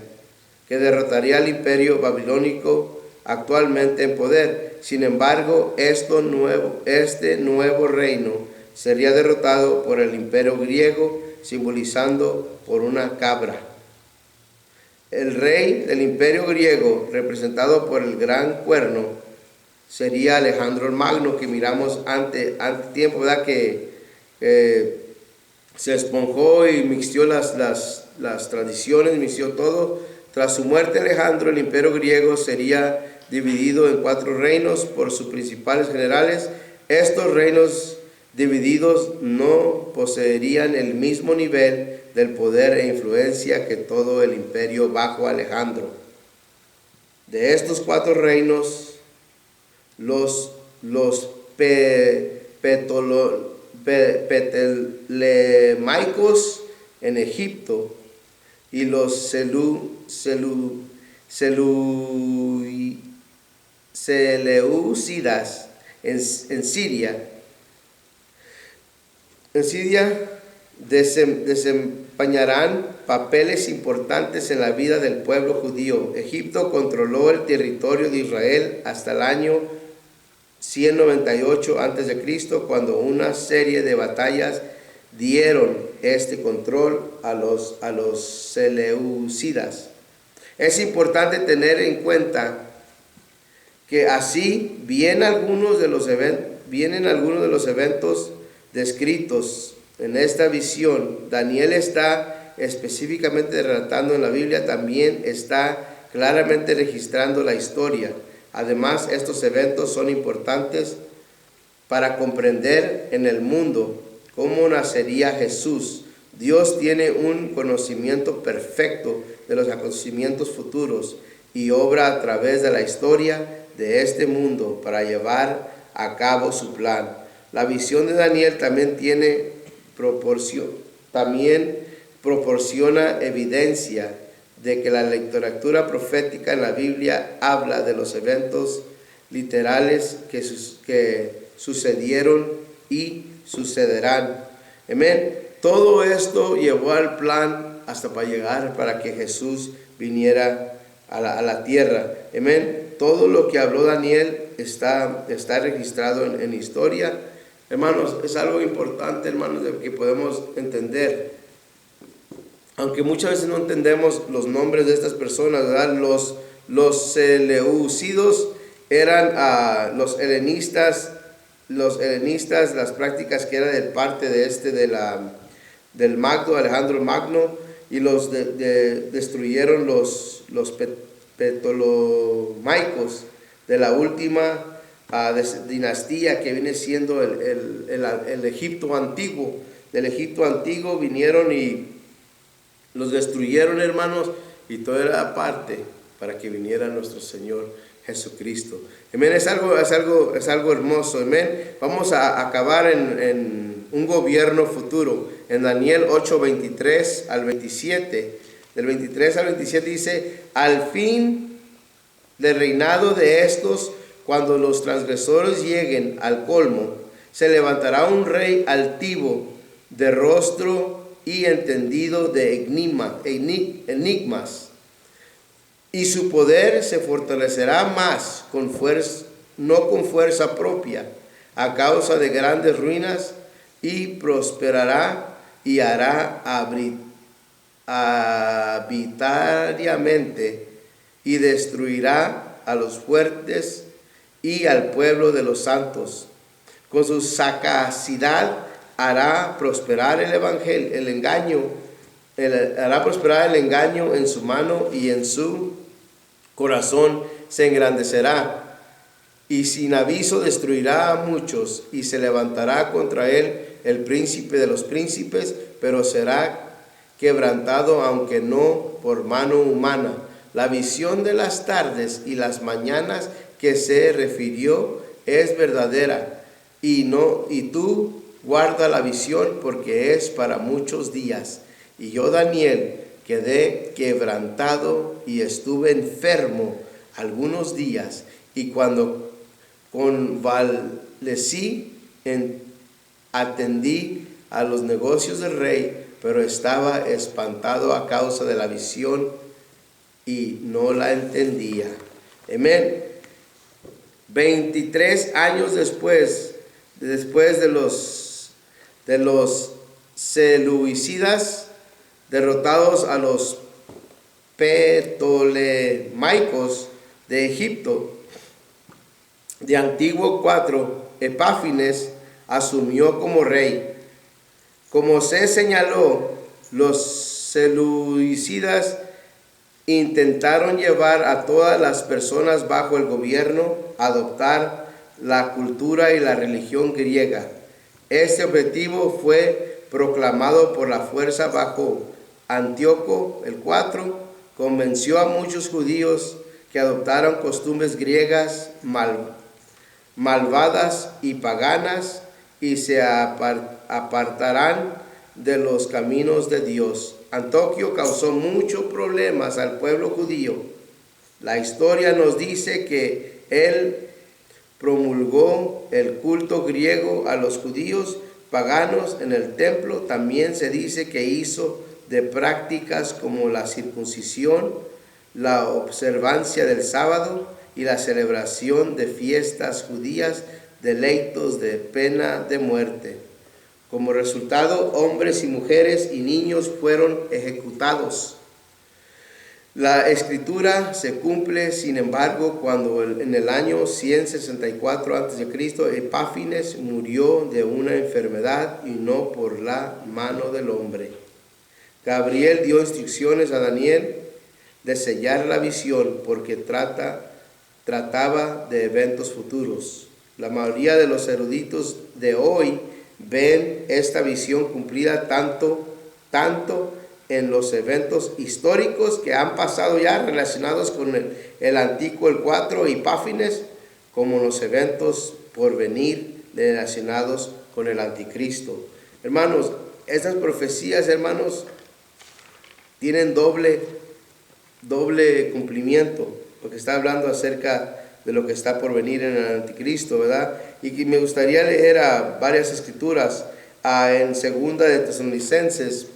A: que derrotaría al imperio babilónico actualmente en poder. Sin embargo, este nuevo reino sería derrotado por el imperio griego, simbolizando por una cabra. El rey del imperio griego, representado por el gran cuerno, sería Alejandro el Magno, que miramos ante tiempo, ¿verdad? Que se esponjó y mixtió las tradiciones, mixtió todo. Tras su muerte, Alejandro, el imperio griego sería dividido en 4 reinos por sus principales generales. Estos reinos divididos no poseerían el mismo nivel del poder e influencia que todo el imperio bajo Alejandro. De estos 4 reinos, los ptolemaicos en Egipto y los seleucidas en Siria desempeñarán papeles importantes en la vida del pueblo judío. Egipto controló el territorio de Israel hasta el año 198 a.C., cuando una serie de batallas dieron este control a los seleucidas. Es importante tener en cuenta que así vienen algunos de los eventos descritos en esta visión. Daniel está específicamente relatando en la Biblia, también está claramente registrando la historia. Además, estos eventos son importantes para comprender en el mundo cómo nacería Jesús, Dios tiene un conocimiento perfecto de los acontecimientos futuros y obra a través de la historia de este mundo para llevar a cabo su plan. La visión de Daniel también proporciona evidencia de que la literatura profética en la Biblia habla de los eventos literales que sucedieron y sucederán. Amén. Todo esto llevó al plan hasta para llegar para que Jesús viniera a la tierra. Amén. Todo lo que habló Daniel está registrado en historia. Hermanos, es algo importante, hermanos, de que podemos entender. Aunque muchas veces no entendemos los nombres de estas personas, ¿verdad? Los seleucidos eran los helenistas, las prácticas que eran de parte del Magno, Alejandro Magno, y los destruyeron los ptolomaicos de la última dinastía que viene siendo el Egipto antiguo. Del Egipto antiguo vinieron y los destruyeron, hermanos, y todo era parte para que viniera nuestro Señor Jesucristo. Amén. Es algo hermoso. Amén. Vamos a acabar en un gobierno futuro. En Daniel 8, 23 al 27. Del 23 al 27 dice: al fin del reinado de estos, cuando los transgresores lleguen al colmo, se levantará un rey altivo, de rostro y entendido de enigmas, y su poder se fortalecerá más no con fuerza propia, a causa de grandes ruinas, y prosperará y hará arbitrariamente, y destruirá a los fuertes y al pueblo de los santos. Con su sagacidad hará prosperar hará prosperar el engaño en su mano, y en su corazón se engrandecerá. Y sin aviso destruirá a muchos, y se levantará contra él el príncipe de los príncipes, pero será quebrantado, aunque no por mano humana. La visión de las tardes y las mañanas que se refirió es verdadera, y tú guarda la visión, porque es para muchos días. Y yo, Daniel, quedé quebrantado y estuve enfermo algunos días, y cuando convalecí, atendí a los negocios del rey, pero estaba espantado a causa de la visión y no la entendía. Amén. 23 años después de los seleucidas derrotados a los ptolemaicos de Egipto, de antiguo 4, Epáfines asumió como rey. Como se señaló, los seleucidas intentaron llevar a todas las personas bajo el gobierno, adoptar la cultura y la religión griega. Este objetivo fue proclamado por la fuerza bajo Antíoco el 4, convenció a muchos judíos que adoptaron costumbres griegas malvadas y paganas, y se apartarán de los caminos de Dios. Antíoco causó muchos problemas al pueblo judío. La historia nos dice que él promulgó el culto griego a los judíos paganos en el templo. También se dice que hizo de prácticas como la circuncisión, la observancia del sábado y la celebración de fiestas judías, deleitos de pena de muerte. Como resultado, hombres y mujeres y niños fueron ejecutados. La escritura se cumple, sin embargo, cuando en el año 164 a.C. Epáfines murió de una enfermedad y no por la mano del hombre. Gabriel dio instrucciones a Daniel de sellar la visión, porque trataba de eventos futuros. La mayoría de los eruditos de hoy ven esta visión cumplida tanto tanto en los eventos históricos que han pasado ya relacionados con el Antiguo, el 4 y Páfines, como los eventos por venir relacionados con el Anticristo. Hermanos, estas profecías, hermanos, tienen doble cumplimiento, porque está hablando acerca de lo que está por venir en el Anticristo, ¿verdad? Y me gustaría leer varias escrituras en Segunda de Tesalonicenses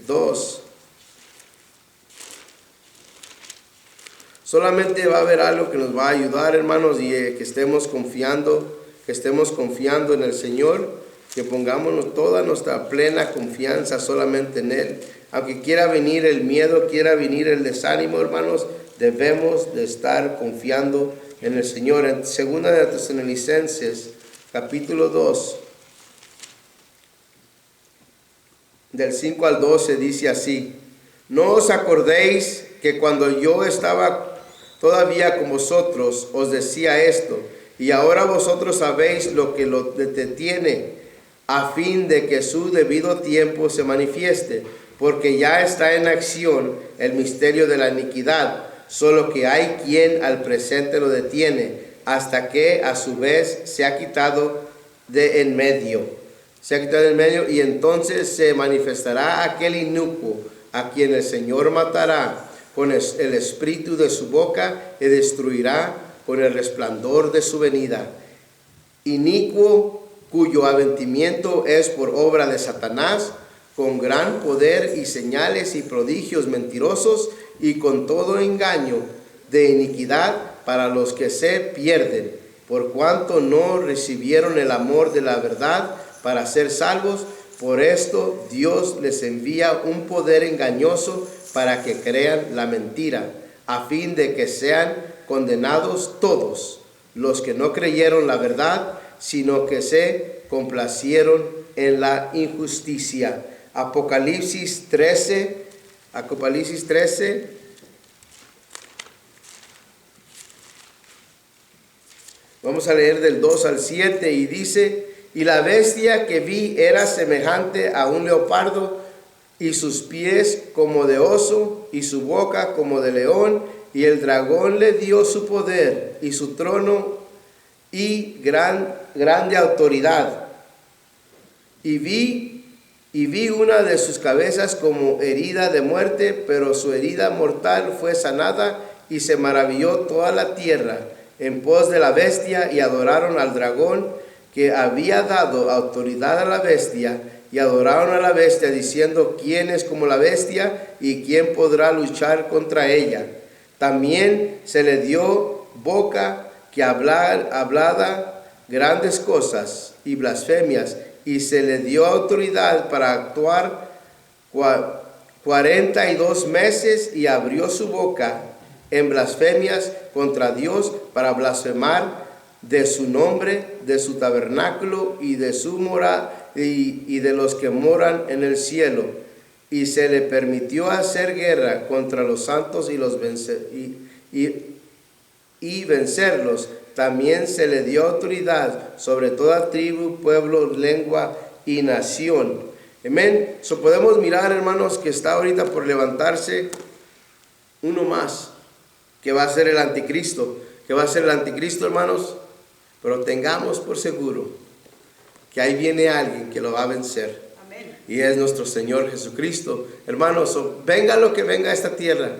A: 2. Solamente va a haber algo que nos va a ayudar, hermanos, y que estemos confiando en el Señor, que pongamos toda nuestra plena confianza solamente en Él. Aunque quiera venir el miedo, quiera venir el desánimo, hermanos, debemos de estar confiando en el Señor. En Segunda de Tesalonicenses, capítulo 2, del 5 al 12, dice así: no os acordéis que cuando yo estaba todavía con vosotros os decía esto, y ahora vosotros sabéis lo que lo detiene, a fin de que su debido tiempo se manifieste, porque ya está en acción el misterio de la iniquidad, solo que hay quien al presente lo detiene, hasta que a su vez se ha quitado de en medio, y entonces se manifestará aquel inicuo, a quien el Señor matará con el espíritu de su boca y destruirá con el resplandor de su venida. Inicuo, cuyo abatimiento es por obra de Satanás, con gran poder y señales y prodigios mentirosos, y con todo engaño de iniquidad para los que se pierden, por cuanto no recibieron el amor de la verdad para ser salvos. Por esto Dios les envía un poder engañoso para que crean la mentira, a fin de que sean condenados todos los que no creyeron la verdad, sino que se complacieron en la injusticia. Apocalipsis 13. Vamos a leer del 2 al 7 y dice: y la bestia que vi era semejante a un leopardo, y sus pies como de oso, y su boca como de león, y el dragón le dio su poder y su trono y grande autoridad. Y vi una de sus cabezas como herida de muerte, pero su herida mortal fue sanada, y se maravilló toda la tierra en pos de la bestia, y adoraron al dragón que había dado autoridad a la bestia, y adoraron a la bestia, diciendo: ¿quién es como la bestia, y quién podrá luchar contra ella? También se le dio boca que hablaba grandes cosas y blasfemias, y se le dio autoridad para actuar 42 meses, y abrió su boca en blasfemias contra Dios, para blasfemar de su nombre, de su tabernáculo y de su morada, y de los que moran en el cielo. Y se le permitió hacer guerra contra los santos y vencerlos. También se le dio autoridad sobre toda tribu, pueblo, lengua y nación. Amén. So podemos mirar, hermanos, que está ahorita por levantarse uno más, que va a ser el anticristo. Que va a ser el anticristo, hermanos. Pero tengamos por seguro que ahí viene alguien que lo va a vencer. Amén. Y es nuestro Señor Jesucristo. Hermanos, venga lo que venga a esta tierra,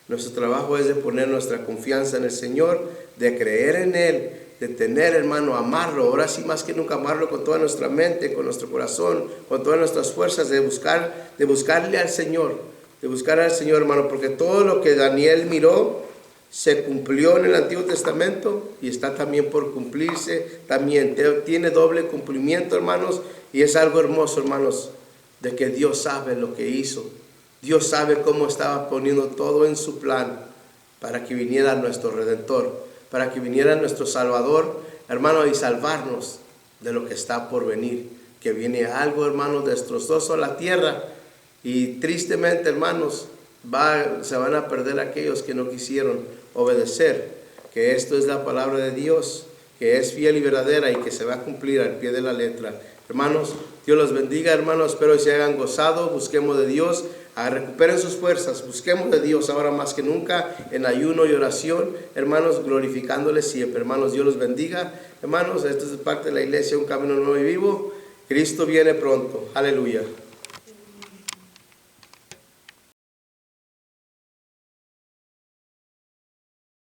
A: nuestro trabajo es de poner nuestra confianza en el Señor, de creer en Él, de tener, hermano, amarlo. Ahora sí, más que nunca, amarlo con toda nuestra mente, con nuestro corazón, con todas nuestras fuerzas, de buscarle al Señor, hermano, porque todo lo que Daniel miró se cumplió en el Antiguo Testamento y está también por cumplirse. También tiene doble cumplimiento, hermanos, y es algo hermoso, hermanos, de que Dios sabe lo que hizo. Dios sabe cómo estaba poniendo todo en su plan para que viniera nuestro Redentor, para que viniera nuestro Salvador, hermano, y salvarnos de lo que está por venir, que viene algo, hermanos, destrozoso a la tierra. Y tristemente, hermanos, se van a perder aquellos que no quisieron obedecer, que esto es la palabra de Dios, que es fiel y verdadera y que se va a cumplir al pie de la letra. Hermanos, Dios los bendiga, hermanos. Espero que se hayan gozado. Busquemos de Dios. Recuperen sus fuerzas. Busquemos de Dios ahora más que nunca en ayuno y oración. Hermanos, glorificándole siempre. Hermanos, Dios los bendiga. Hermanos, esto es parte de la iglesia, un camino nuevo y vivo. Cristo viene pronto. Aleluya.